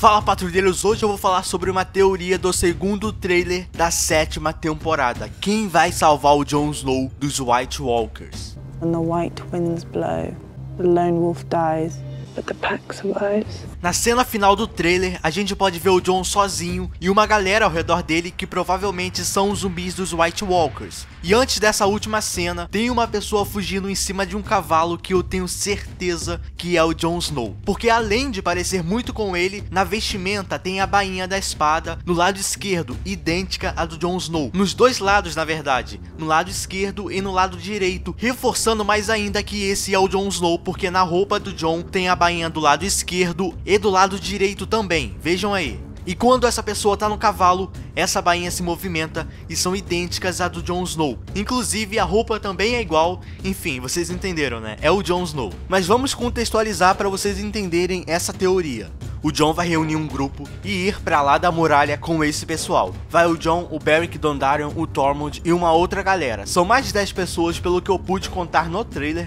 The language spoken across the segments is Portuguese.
Fala, patrulheiros, hoje eu vou falar sobre uma teoria do segundo trailer da 7ª temporada. Quem vai salvar o Jon Snow dos White Walkers? When the white winds blow, the lone wolf dies, but the pack survives. Na cena final do trailer, a gente pode ver o Jon sozinho e uma galera ao redor dele que provavelmente são os zumbis dos White Walkers. E antes dessa última cena, tem uma pessoa fugindo em cima de um cavalo que eu tenho certeza que é o Jon Snow. Porque além de parecer muito com ele, na vestimenta tem a bainha da espada no lado esquerdo, idêntica à do Jon Snow. Nos dois lados, na verdade, no lado esquerdo e no lado direito, reforçando mais ainda que esse é o Jon Snow, porque na roupa do Jon tem a bainha do lado esquerdo e do lado direito também, vejam aí. E quando essa pessoa tá no cavalo, essa bainha se movimenta e são idênticas à do Jon Snow. Inclusive a roupa também é igual, enfim, vocês entenderam, né? É o Jon Snow. Mas vamos contextualizar para vocês entenderem essa teoria. O Jon vai reunir um grupo e ir pra lá da muralha com esse pessoal. Vai o Jon, o Beric Dondarrion, o Tormund e uma outra galera. São mais de 10 pessoas pelo que eu pude contar no trailer.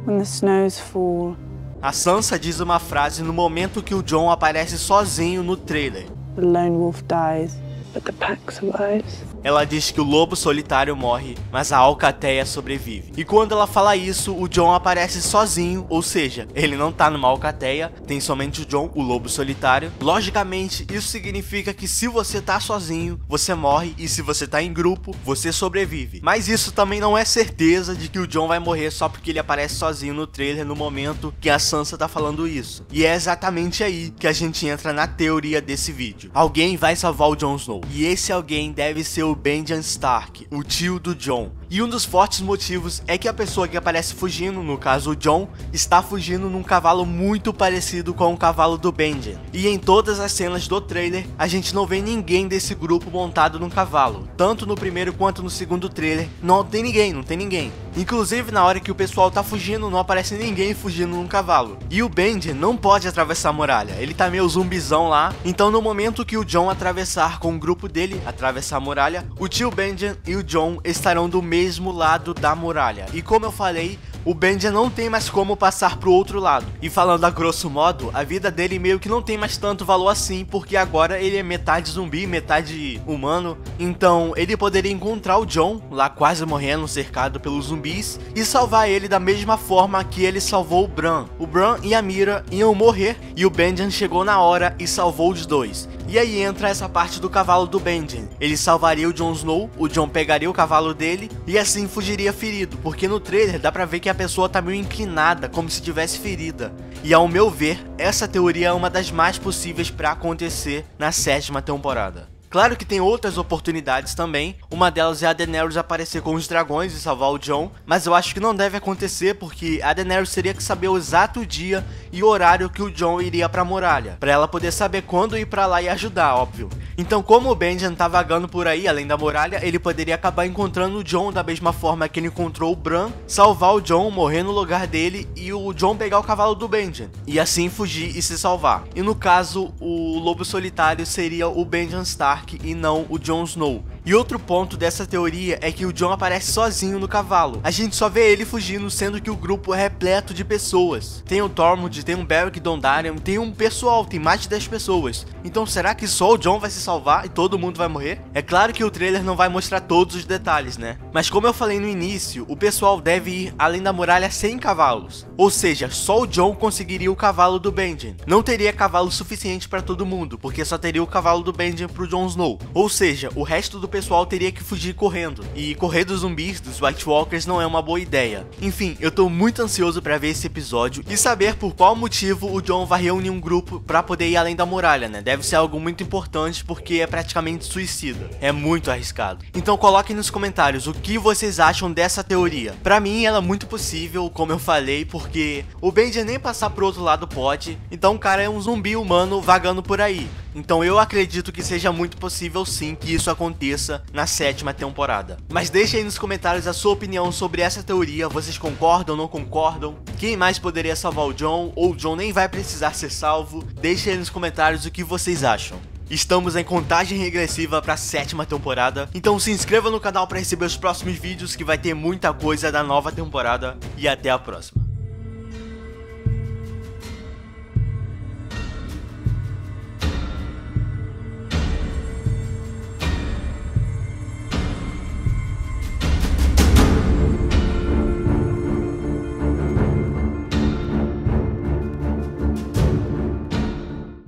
When the snows fall, A Sansa diz uma frase no momento que o Jon aparece sozinho no trailer. the lone wolf dies, but the pack survives. Ela diz que o lobo solitário morre, mas a alcateia sobrevive. E quando ela fala isso, o Jon aparece sozinho, ou seja, ele não tá numa alcateia, tem somente o Jon, o lobo solitário. Logicamente, isso significa que se você tá sozinho, você morre, e se você tá em grupo, você sobrevive. Mas isso também não é certeza de que o Jon vai morrer só porque ele aparece sozinho no trailer no momento que a Sansa tá falando isso. E é exatamente aí que a gente entra na teoria desse vídeo. Alguém vai salvar o Jon Snow, e esse alguém deve ser o Benjen Stark, o tio do Jon. E um dos fortes motivos é que a pessoa que aparece fugindo, no caso o Jon, está fugindo num cavalo muito parecido com o cavalo do Benjen. E em todas as cenas do trailer, a gente não vê ninguém desse grupo montado num cavalo. Tanto no primeiro quanto no segundo trailer, não tem ninguém. Inclusive na hora que o pessoal tá fugindo, não aparece ninguém fugindo num cavalo. E o Benjen não pode atravessar a muralha, ele tá meio zumbizão lá. Então no momento que o Jon atravessar com o grupo dele, atravessar a muralha, o tio Benjen e o Jon estarão do mesmo lado da muralha. E como eu falei, o Benjen não tem mais como passar pro outro lado. E falando a grosso modo, a vida dele meio que não tem mais tanto valor assim, porque agora ele é metade zumbi, metade humano. Então ele poderia encontrar o Jon, lá quase morrendo, cercado pelos zumbis, e salvar ele da mesma forma que ele salvou o Bran. O Bran e a Meera iam morrer, e o Benjen chegou na hora e salvou os dois. E aí entra essa parte do cavalo do Benjen. Ele salvaria o Jon Snow, o Jon pegaria o cavalo dele e assim fugiria ferido, porque no trailer dá pra ver que a pessoa tá meio inclinada, como se tivesse ferida. E ao meu ver, essa teoria é uma das mais possíveis pra acontecer na 7ª temporada. Claro que tem outras oportunidades também, uma delas é a Daenerys aparecer com os dragões e salvar o Jon, mas eu acho que não deve acontecer porque a Daenerys teria que saber o exato dia e horário que o Jon iria pra muralha, pra ela poder saber quando ir pra lá e ajudar, óbvio. Então como o Benjen tá vagando por aí além da muralha, ele poderia acabar encontrando o Jon da mesma forma que ele encontrou o Bran, salvar o Jon, morrer no lugar dele e o Jon pegar o cavalo do Benjen, e assim fugir e se salvar. E no caso, o lobo solitário seria o Benjen Stark e não o Jon Snow. E outro ponto dessa teoria é que o Jon aparece sozinho no cavalo. A gente só vê ele fugindo, sendo que o grupo é repleto de pessoas. Tem o Tormund, tem o Beric Dondarrion, tem um pessoal, tem mais de 10 pessoas. Então será que só o Jon vai se salvar e todo mundo vai morrer? É claro que o trailer não vai mostrar todos os detalhes, né? Mas como eu falei no início, o pessoal deve ir além da muralha sem cavalos. Ou seja, só o Jon conseguiria o cavalo do Benjen. Não teria cavalo suficiente para todo mundo, porque só teria o cavalo do Benjen pro Jon Snow. Ou seja, o resto do pessoal teria que fugir correndo. E correr dos zumbis, dos White Walkers, não é uma boa ideia. Enfim, eu tô muito ansioso pra ver esse episódio e saber por qual motivo o Jon vai reunir um grupo pra poder ir além da muralha, né? Deve ser algo muito importante porque é praticamente suicida. É muito arriscado. Então coloquem nos comentários o que vocês acham dessa teoria. Pra mim ela é muito possível, como eu falei, porque o Benjen nem passar pro outro lado pode. Então o cara é um zumbi humano vagando por aí. Então eu acredito que seja muito possível sim que isso aconteça na 7ª temporada. Mas deixe aí nos comentários a sua opinião sobre essa teoria. Vocês concordam ou não concordam? Quem mais poderia salvar o Jon? Ou o Jon nem vai precisar ser salvo? Deixe aí nos comentários o que vocês acham. Estamos em contagem regressiva para a 7ª temporada, então se inscreva no canal para receber os próximos vídeos que vai ter muita coisa da nova temporada e até a próxima.